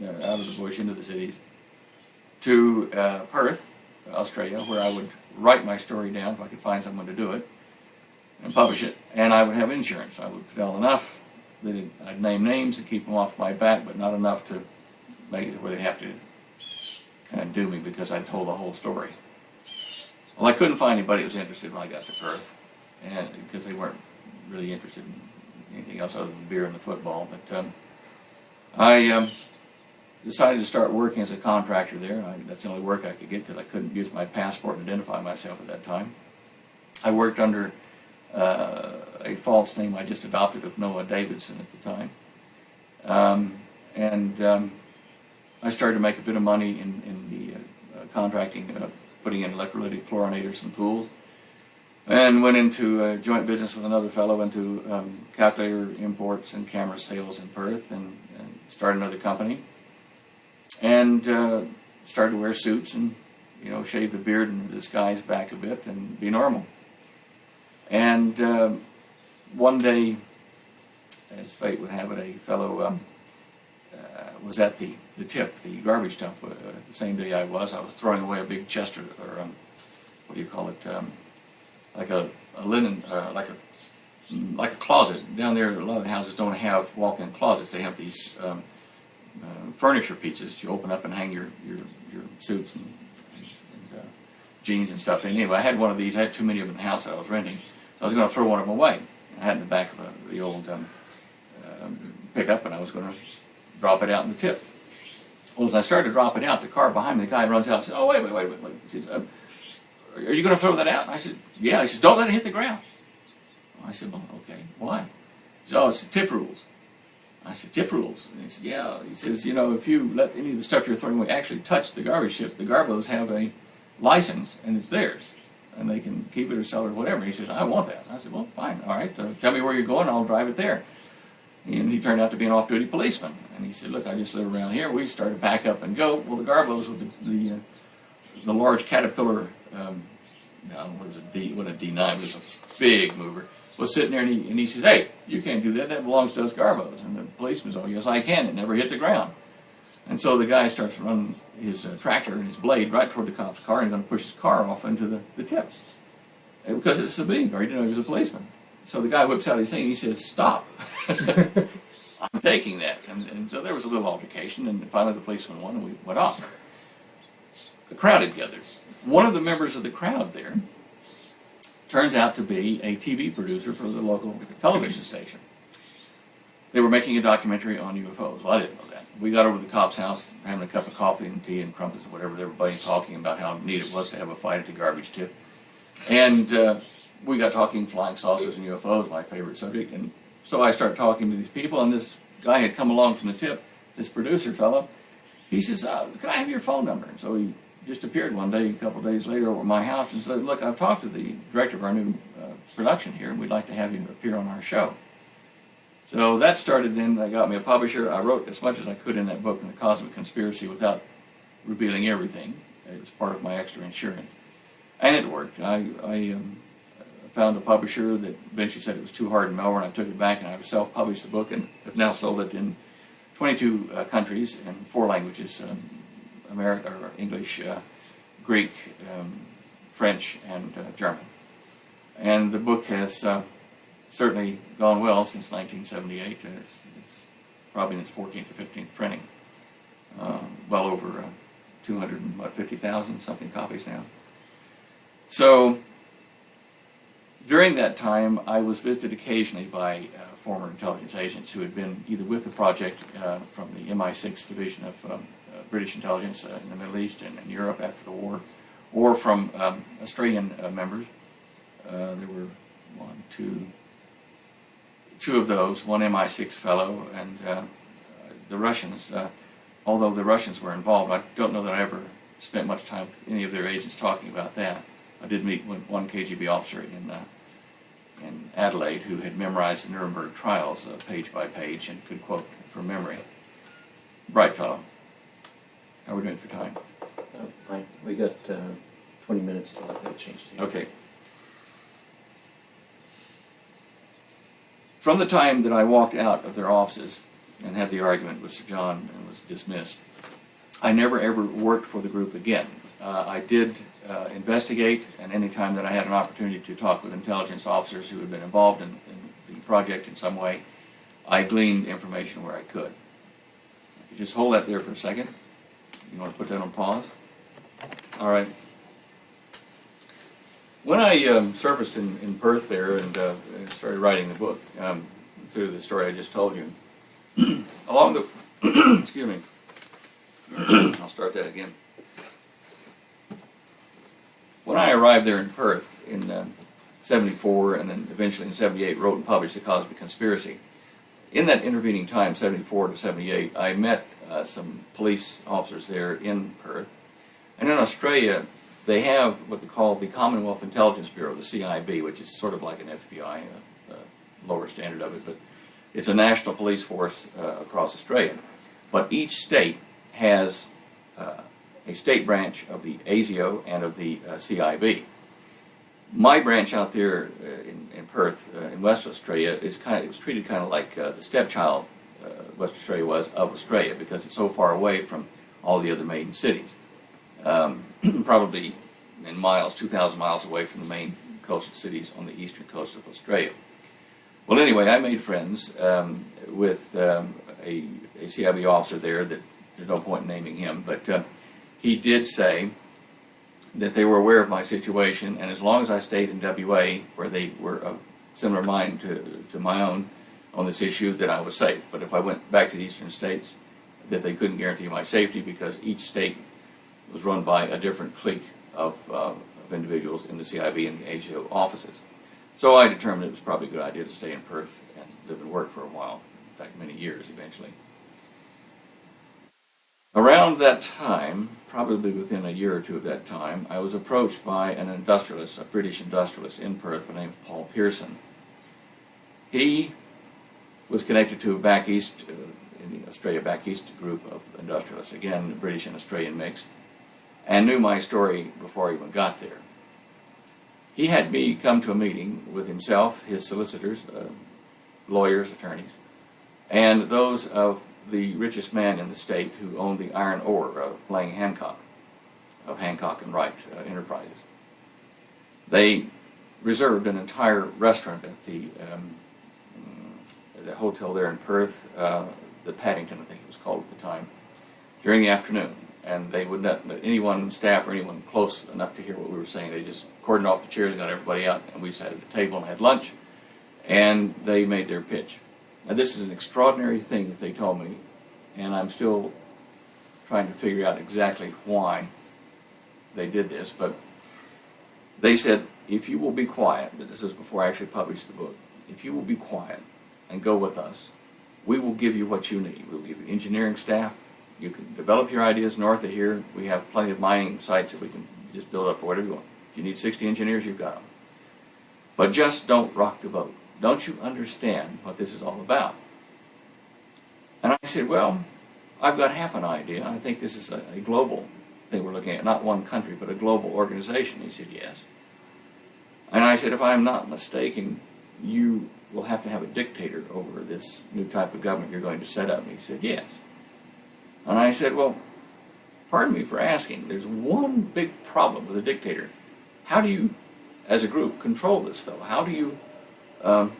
out of the bush into the cities, to Perth, Australia, where I would write my story down if I could find someone to do it, and publish it, and I would have insurance. I would tell enough that I'd name names and keep them off my back, but not enough to make it where they have to kind of do me because I told the whole story. Well, I couldn't find anybody who was interested when I got to Perth, and because they weren't really interested in anything else other than beer and the football. But I decided to start working as a contractor there. That's the only work I could get because I couldn't use my passport to identify myself at that time. I worked under a false name I just adopted of Noah Davidson at the time. I started to make a bit of money in the contracting, putting in electrolytic chlorinators and pools, and went into a joint business with another fellow into calculator imports and camera sales in Perth, and started another company, and started to wear suits and, you know, shave the beard and disguise back a bit and be normal. And one day, as fate would have it, a fellow was at the tip, the garbage dump, the same day I was throwing away a big Chester, or what do you call it, like a linen, like a closet. Down there, a lot of the houses don't have walk-in closets. They have these furniture pieces that you open up and hang your suits and jeans and stuff in. Anyway, I had one of these. I had too many of them in the house that I was renting, so I was going to throw one of them away. I had it in the back of the old pickup, and I was going to drop it out in the tip. Well, as I started to drop it out, the car behind me, the guy runs out and said, "Oh, wait. He says, are you going to throw that out?" And I said, "Yeah." He said, "Don't let it hit the ground." I said, "Well, okay, why?" He said, "Oh, it's tip rules." I said, "Tip rules?" And he said, "Yeah." He says, "You know, if you let any of the stuff you're throwing away actually touch the garbage ship, the garbos have a license, and it's theirs, and they can keep it or sell it or whatever." He says, "I want that." I said, "Well, fine, all right, tell me where you're going, I'll drive it there." And he turned out to be an off-duty policeman. And he said, "Look, I just live around here." We started to back up and go. Well, the garbos with the large Caterpillar, what a D9, it was a big mover, was sitting there, and he said, "Hey, you can't do that. That belongs to us garbos." And the policeman's, "Oh, yes, I can. It never hit the ground." And so the guy starts running his tractor and his blade right toward the cop's car, and going to push his car off into the tip. Because it's a civilian car. He didn't know he was a policeman. So the guy whips out his thing, and he says, "Stop." I'm taking that. And so there was a little altercation, and finally the policeman won, and we went off. The crowd had gathered. One of the members of the crowd there turns out to be a TV producer for the local television station. They were making a documentary on UFOs. Well, I didn't know that. We got over to the cop's house, having a cup of coffee and tea and crumpets and whatever, everybody talking about how neat it was to have a fight at the garbage tip. And we got talking flying saucers and UFOs, my favorite subject. And so I start talking to these people, and this guy had come along from the tip, this producer fellow. He says, "Can I have your phone number?" And so he just appeared one day, a couple of days later, over at my house and said, "Look, I've talked to the director of our new production here, and we'd like to have you appear on our show." So that started then. They got me a publisher. I wrote as much as I could in that book, in the Cosmic Conspiracy, without revealing everything. It was part of my extra insurance. And it worked. I found a publisher that eventually said it was too hard in Melbourne. I took it back, and I self-published the book, and have now sold it in 22 countries in 4 languages: American, or English, Greek, French, and German. And the book has certainly gone well since 1978. It's probably in its 14th or 15th printing. Well over 250,000 something copies now. So during that time, I was visited occasionally by former intelligence agents who had been either with the project from the MI6 division of British intelligence in the Middle East and in Europe after the war, or from Australian members. There were two of those, one MI6 fellow, and the Russians. Although the Russians were involved, I don't know that I ever spent much time with any of their agents talking about that. I did meet one KGB officer in Adelaide who had memorized the Nuremberg trials page by page and could quote from memory. Bright fellow. How are we doing for time? Fine. We got 20 minutes till I've got a change to you. Okay. From the time that I walked out of their offices and had the argument with Sir John and was dismissed, I never ever worked for the group again. I did investigate, and any time that I had an opportunity to talk with intelligence officers who had been involved in the project in some way, I gleaned information where I could. If you just hold that there for a second. You want to put that on pause? All right. When I surfaced in Perth there and started writing the book, through the story I just told you, along the excuse me, I'll start that again. When I arrived there in Perth in 74 and then eventually in 78 wrote and published The Cosmic Conspiracy, in that intervening time, 74 to 78, I met some police officers there in Perth. And in Australia, they have what they call the Commonwealth Intelligence Bureau, the CIB, which is sort of like an FBI, a lower standard of it, but it's a national police force across Australia. But each state has a state branch of the ASIO and of the CIB. My branch out there in Perth, in West Australia, it was treated kind of like the stepchild West Australia was of Australia, because it's so far away from all the other main cities. Probably in miles, 2,000 miles away from the main coastal cities on the eastern coast of Australia. Well, anyway, I made friends with a CIB officer there that there's no point in naming him, but he did say that they were aware of my situation, and as long as I stayed in WA, where they were of similar mind to my own on this issue, that I was safe. But if I went back to the eastern states, that they couldn't guarantee my safety, because each state was run by a different clique of individuals in the CIB and the ASIO offices. So I determined it was probably a good idea to stay in Perth and live and work for a while, in fact many years eventually. Around that time, probably within a year or two of that time, I was approached by an industrialist, a British industrialist in Perth by the name of Paul Pearson. He was connected to a back east, in the Australia back east group of industrialists, again British and Australian mix, and knew my story before I even got there. He had me come to a meeting with himself, his solicitors, lawyers, attorneys, and those of the richest man in the state who owned the iron ore of Lang Hancock, of Hancock and Wright Enterprises. They reserved an entire restaurant at the hotel there in Perth, the Paddington I think it was called at the time, during the afternoon. And they would not let anyone, staff or anyone close enough to hear what we were saying. They just cordoned off the chairs and got everybody out, and we sat at the table and had lunch, and they made their pitch. Now this is an extraordinary thing that they told me, and I'm still trying to figure out exactly why they did this, but they said, if you will be quiet, but this is before I actually published the book, if you will be quiet and go with us, we will give you what you need. We'll give you engineering staff. You can develop your ideas north of here. We have plenty of mining sites that we can just build up for whatever you want. If you need 60 engineers, you've got them. But just don't rock the boat. Don't you understand what this is all about? And I said, well, I've got half an idea. I think this is a global thing we're looking at, not one country, but a global organization. He said, yes. And I said, if I'm not mistaken, you will have to have a dictator over this new type of government you're going to set up. And he said, yes. And I said, well, pardon me for asking, there's one big problem with a dictator. How do you, as a group, control this fellow? How do you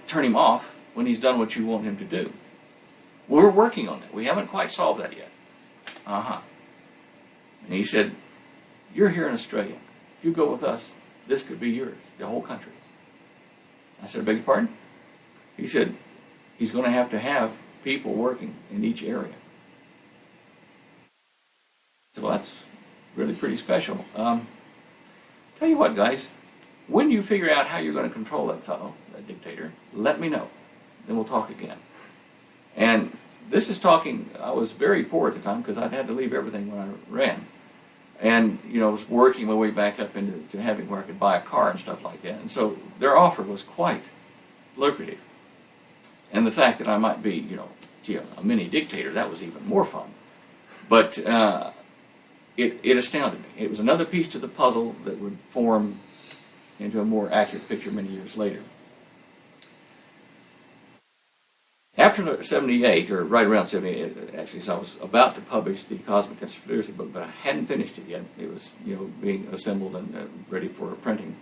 turn him off when he's done what you want him to do? We're working on that. We haven't quite solved that yet. And he said, you're here in Australia. If you go with us, this could be yours, the whole country. I said, I beg your pardon? He said, he's going to have people working in each area. I said, well, that's really pretty special. Tell you what, guys, when you figure out how you're going to control that fellow, that dictator, let me know. Then we'll talk again. And this is talking, I was very poor at the time because I'd had to leave everything when I ran. And, you know, I was working my way back up into having where I could buy a car and stuff like that. And so their offer was quite lucrative. And the fact that I might be, you know, gee, a mini dictator, that was even more fun. But it astounded me. It was another piece to the puzzle that would form into a more accurate picture many years later. After 78, or right around 78, actually, so I was about to publish the Cosmic Conspiracy book, but I hadn't finished it yet. It was, you know, being assembled and ready for printing.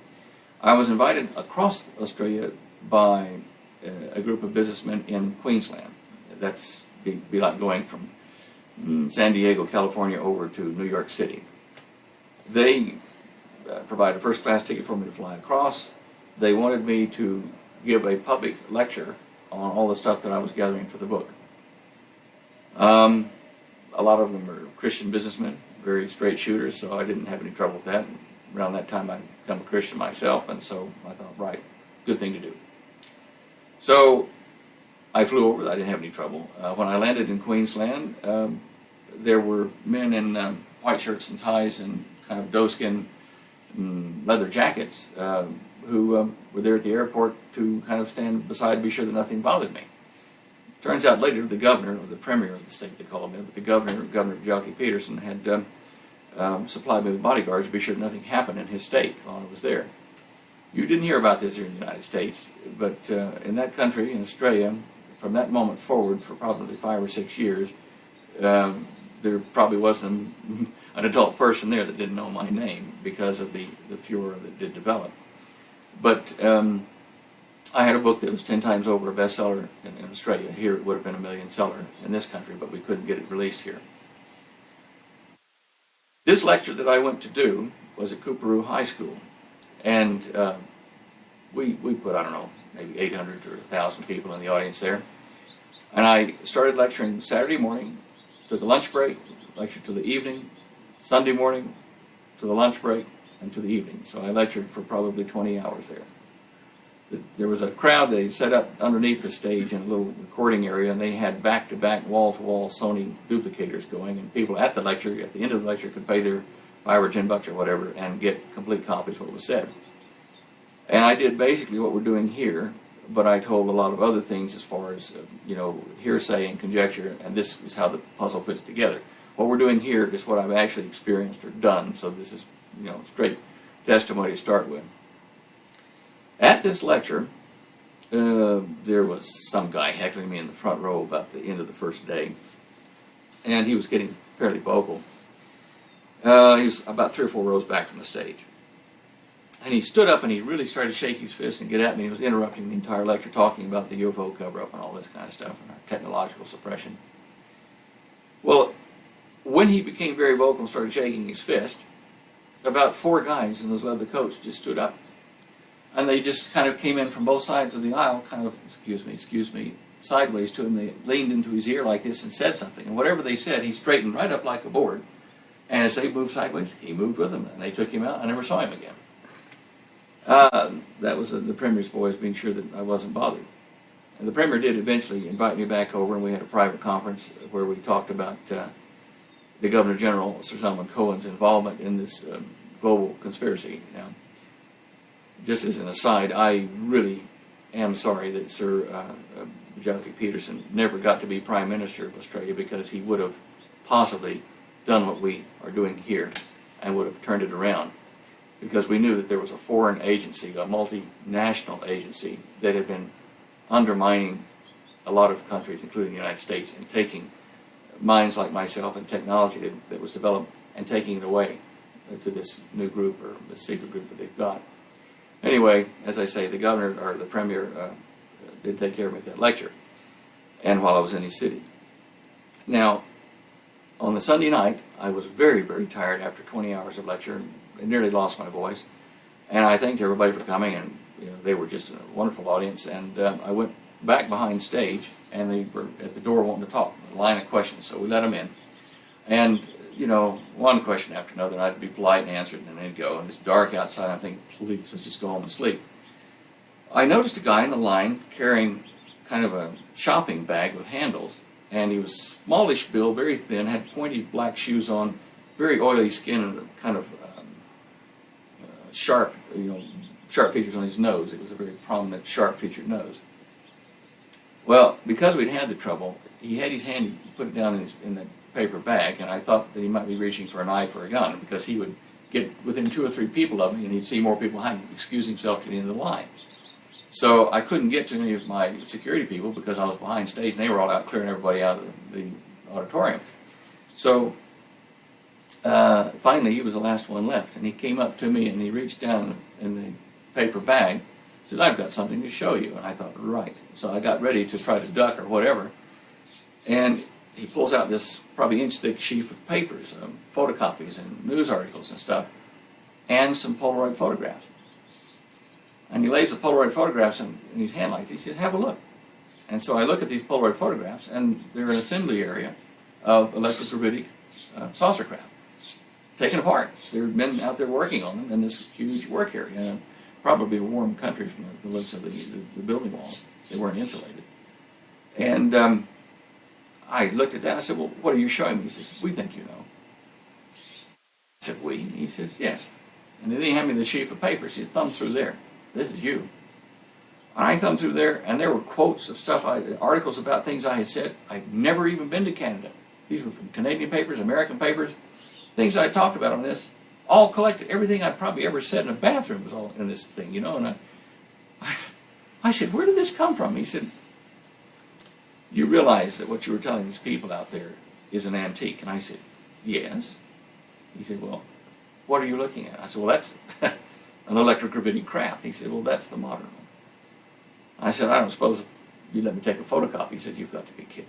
I was invited across Australia by a group of businessmen in Queensland. That's be like going from San Diego, California, over to New York City. They provided a first-class ticket for me to fly across. They wanted me to give a public lecture on all the stuff that I was gathering for the book. I A lot of them are Christian businessmen, very straight shooters, so I didn't have any trouble with that. Around that time, I'd become a Christian myself, and so I thought, right, good thing to do. So I flew over. I didn't have any trouble. When I landed in Queensland, there were men in white shirts and ties and kind of doeskin leather jackets who were there at the airport to kind of stand beside to be sure that nothing bothered me. Turns out later the governor, or the premier of the state they call him, but the Governor Jockey Peterson, had supplied me with bodyguards to be sure that nothing happened in his state while I was there. You didn't hear about this here in the United States, but in that country, in Australia, from that moment forward for probably 5 or 6 years, there probably wasn't an adult person there that didn't know my name because of the furor that did develop. But I had a book that was 10 times over a bestseller in Australia. Here it would have been a million seller in this country, but we couldn't get it released here. This lecture that I went to do was at Cooperoo High School. And we put, I don't know, maybe 800 or 1,000 people in the audience there. And I started lecturing Saturday morning, took a lunch break, lectured till the evening, Sunday morning, to the lunch break, and to the evening. So I lectured for probably 20 hours there. There was a crowd. They set up underneath the stage in a little recording area, and they had back-to-back, wall-to-wall Sony duplicators going, and people at the lecture, at the end of the lecture, could pay their $5 or $10 or whatever and get complete copies of what was said. And I did basically what we're doing here, but I told a lot of other things as far as, hearsay and conjecture, and this is how the puzzle fits together. What we're doing here is what I've actually experienced or done, so this is, straight testimony to start with. At this lecture, there was some guy heckling me in the front row about the end of the first day, and he was getting fairly vocal. He was about 3 or 4 rows back from the stage. And he stood up and he really started to shake his fist and get at me. He was interrupting the entire lecture, talking about the UFO cover-up and all this kind of stuff and our technological suppression. Well, when he became very vocal and started shaking his fist, about 4 guys in those leather coats just stood up. And they just kind of came in from both sides of the aisle, kind of, excuse me, sideways to him. They leaned into his ear like this and said something. And whatever they said, he straightened right up like a board. And as they moved sideways, he moved with them. And they took him out. I never saw him again. That was the Premier's boys being sure that I wasn't bothered. And the Premier did eventually invite me back over, and we had a private conference where we talked about the Governor General, Sir Solomon Cohen's involvement in this global conspiracy. Now, just as an aside, I really am sorry that Sir Jockey Peterson never got to be Prime Minister of Australia, because he would have possibly done what we are doing here and would have turned it around. Because we knew that there was a foreign agency, a multinational agency, that had been undermining a lot of countries, including the United States, and taking minds like myself and technology that was developed and taking it away to this new group, or this secret group that they've got. Anyway, as I say, the governor, or the premier, did take care of me at that lecture, and while I was in his city. Now, on the Sunday night, I was very, very tired after 20 hours of lecture. I nearly lost my voice, and I thanked everybody for coming, and they were just a wonderful audience. And I went back behind stage, and they were at the door wanting to talk, a line of questions, so we let them in. And one question after another, and I'd be polite and answer it, and then they'd go. And it's dark outside. I'm thinking, please, let's just go home and sleep. I noticed a guy in the line carrying kind of a shopping bag with handles, and he was smallish build, very thin, had pointy black shoes on, very oily skin, and kind of sharp, sharp features on his nose. It was a very prominent, sharp-featured nose. Well, because we'd had the trouble, he had his hand, he put it down in the paper bag, and I thought that he might be reaching for a knife or a gun, because he would get within 2 or 3 people of me, and he'd see more people behind him, excuse himself to the end of the line. So I couldn't get to any of my security people because I was behind stage, and they were all out clearing everybody out of the auditorium. So finally, he was the last one left, and he came up to me, and he reached down in the paper bag, says, "I've got something to show you." And I thought, right. So I got ready to try to duck or whatever, and he pulls out this probably inch-thick sheaf of papers, photocopies and news articles and stuff, and some Polaroid photographs. And he lays the Polaroid photographs in his hand like this. He says, "Have a look." And so I look at these Polaroid photographs, and they're in an assembly area of electrogravitic saucer craft, taken apart. There have men out there working on them in this huge work area. Probably a warm country from the looks of the building walls. They weren't insulated. And I looked at that and I said, well, what are you showing me? He says, we think you know. I said, we? He says, yes. And then he handed me the sheaf of papers. He said, thumb through there. This is you. And I thumbed through there, and there were quotes of stuff, articles about things I had said. I'd never even been to Canada. These were from Canadian papers, American papers, things I talked about on this, all collected. Everything I'd probably ever said in a bathroom was all in this thing, you know. And I said, where did this come from? He said, you realize that what you were telling these people out there is an antique? And I said, yes. He said, well, what are you looking at? I said, well, that's an electrogravitic craft. He said, well, that's the modern one. I said, I don't suppose you let me take a photocopy. He said, you've got to be kidding.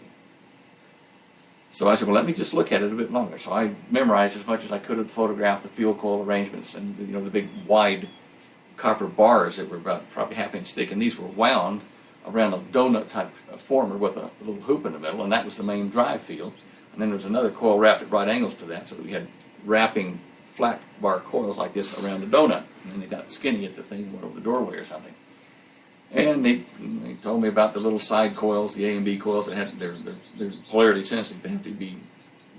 So I said, well, let me just look at it a bit longer. So I memorized as much as I could of the photograph, the fuel coil arrangements, and the big wide copper bars that were about probably half-inch thick, and these were wound around a donut-type former with a little hoop in the middle, and that was the main drive field. And then there was another coil wrapped at right angles to that, so that we had wrapping flat bar coils like this around the donut. And then they got skinny at the thing and went over the doorway or something. And they told me about the little side coils, the A and B coils, that had they're polarity sensitive. They have to be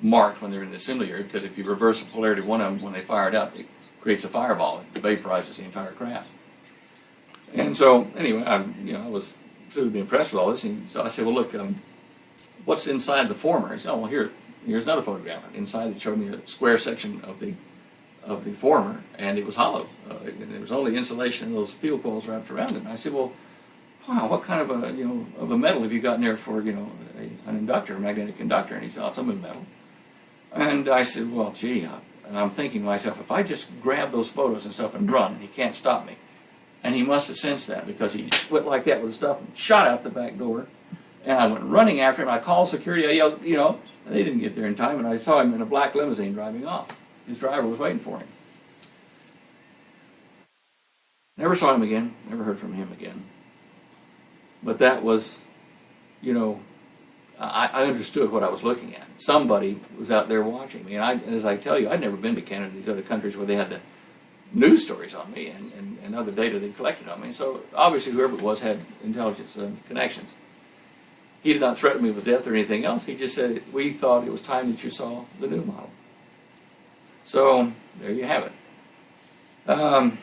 marked when they're in the assembly area, because if you reverse the polarity of one of them when they fire it up, it creates a fireball. It vaporizes the entire craft. And so anyway, I was suitably impressed with all this. And so I said, well, look, what's inside the former? He said, oh, well, here's another photograph. Inside it showed me a square section of the former, and it was hollow. And there was only insulation and those fuel coils wrapped around it. And I said, well, wow, what kind of a metal have you got in there for an inductor, a magnetic inductor? And he said, oh, it's a moon metal. And I said, well, gee, and I'm thinking to myself, if I just grab those photos and stuff and run, he can't stop me. And he must have sensed that, because he went like that with stuff and shot out the back door. And I went running after him. I called security. I yelled, and they didn't get there in time. And I saw him in a black limousine driving off. His driver was waiting for him. Never saw him again. Never heard from him again. But that was, I understood what I was looking at. Somebody was out there watching me. And as I tell you, I'd never been to Canada, these other countries where they had the news stories on me and other data they collected on me. So obviously whoever it was had intelligence connections. He did not threaten me with death or anything else. He just said, we thought it was time that you saw the new model. So there you have it. I'm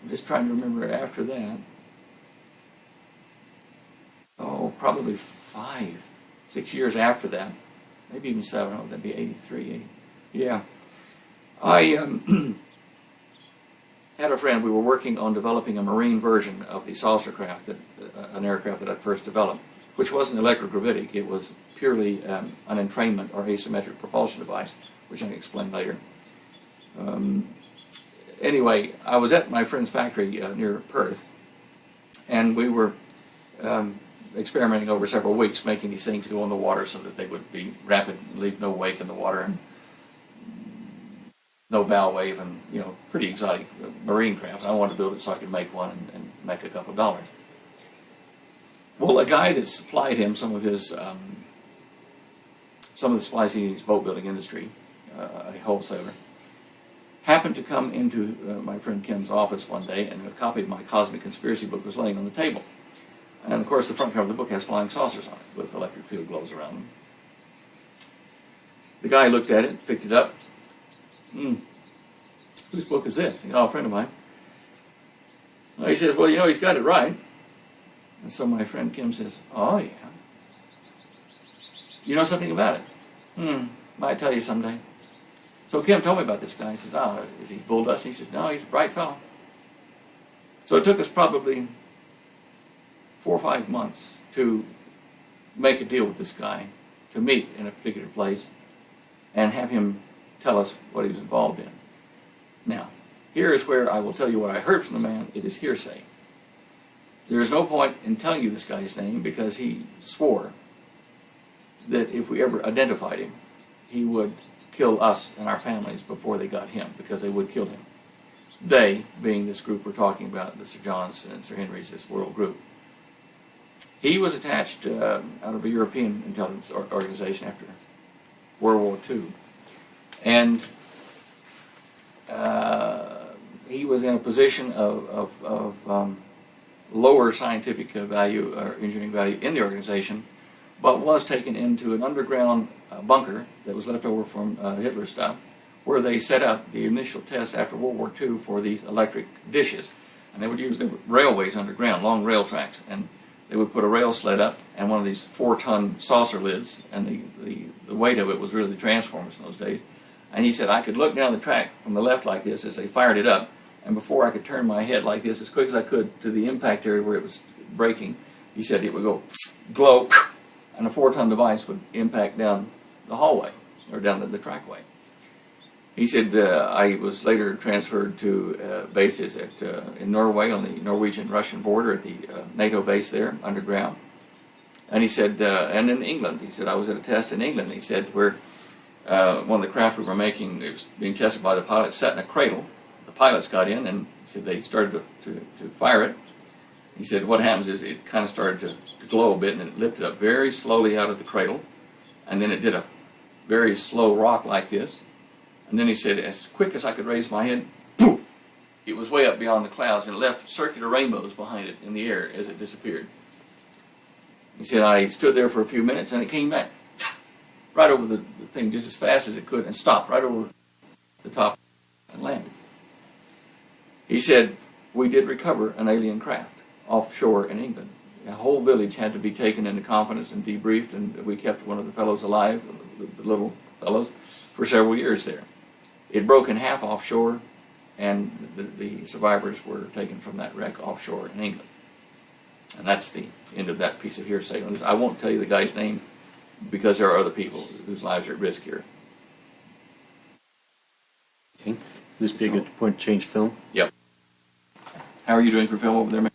just trying to remember after that. Oh, probably 5, 6 years after that, maybe even 7. Oh, that'd be 83. 80. Yeah. I had a friend. We were working on developing a marine version of the saucer craft, an aircraft that I'd first developed, which wasn't electrogravitic. It was purely an entrainment or asymmetric propulsion device, which I can explain later. Anyway, I was at my friend's factory near Perth, and we were experimenting over several weeks, making these things go in the water so that they would be rapid, leave no wake in the water, and no bow wave, and pretty exotic marine craft. I wanted to build it so I could make one and make a couple of dollars. Well, a guy that supplied him some of the supplies he needed in his boat building industry, a wholesaler, happened to come into my friend Kim's office one day, and a copy of my Cosmic Conspiracy book was laying on the table. And of course the front cover of the book has flying saucers on it with electric field glows around them. The guy looked at it, picked it up. Whose book is this? A friend of mine. Well, he says, well, he's got it right. And so my friend Kim says, oh, yeah. You know something about it? Might tell you someday. So Kim told me about this guy. He says, oh, is he bull dust? He said, no, he's a bright fellow. So it took us probably 4 or 5 months to make a deal with this guy, to meet in a particular place, and have him tell us what he was involved in. Now, here is where I will tell you what I heard from the man. It is hearsay. There is no point in telling you this guy's name, because he swore that if we ever identified him, he would kill us and our families before they got him, because they would kill him. They, being this group we're talking about, the Sir John's and Sir Henry's, this world group. He was attached out of a European intelligence organization after World War II. And he was in a position of lower scientific value or engineering value in the organization, but was taken into an underground bunker that was left over from Hitler stuff, where they set up the initial test after World War II for these electric dishes. And they would use the railways underground, long rail tracks, and they would put a rail sled up and one of these 4-ton saucer lids, and the weight of it was really the transformers in those days. And he said, I could look down the track from the left like this as they fired it up, and before I could turn my head like this as quick as I could to the impact area where it was braking, he said it would go glow, and a 4-ton device would impact down the hallway, or down the trackway. He said, I was later transferred to bases in Norway on the Norwegian-Russian border at the NATO base there, underground. And he said, and in England, he said, I was at a test in England, he said, where one of the craft we were making, it was being tested by the pilots, sat in a cradle. The pilots got in, and he said they started to fire it. He said what happens is it kind of started to glow a bit, and then it lifted up very slowly out of the cradle, and then it did a very slow rock like this. And then he said, as quick as I could raise my head, poof, it was way up beyond the clouds, and it left circular rainbows behind it in the air as it disappeared. He said, I stood there for a few minutes, and it came back right over the thing just as fast as it could, and stopped right over the top and landed. He said, we did recover an alien craft offshore in England. A whole village had to be taken into confidence and debriefed, and we kept one of the fellows alive, the little fellows, for several years there. It broke in half offshore, and the survivors were taken from that wreck offshore in England. And that's the end of that piece of hearsay. I won't tell you the guy's name because there are other people whose lives are at risk here. Okay. This be a good point to change film? Yep. How are you doing for film over there, man?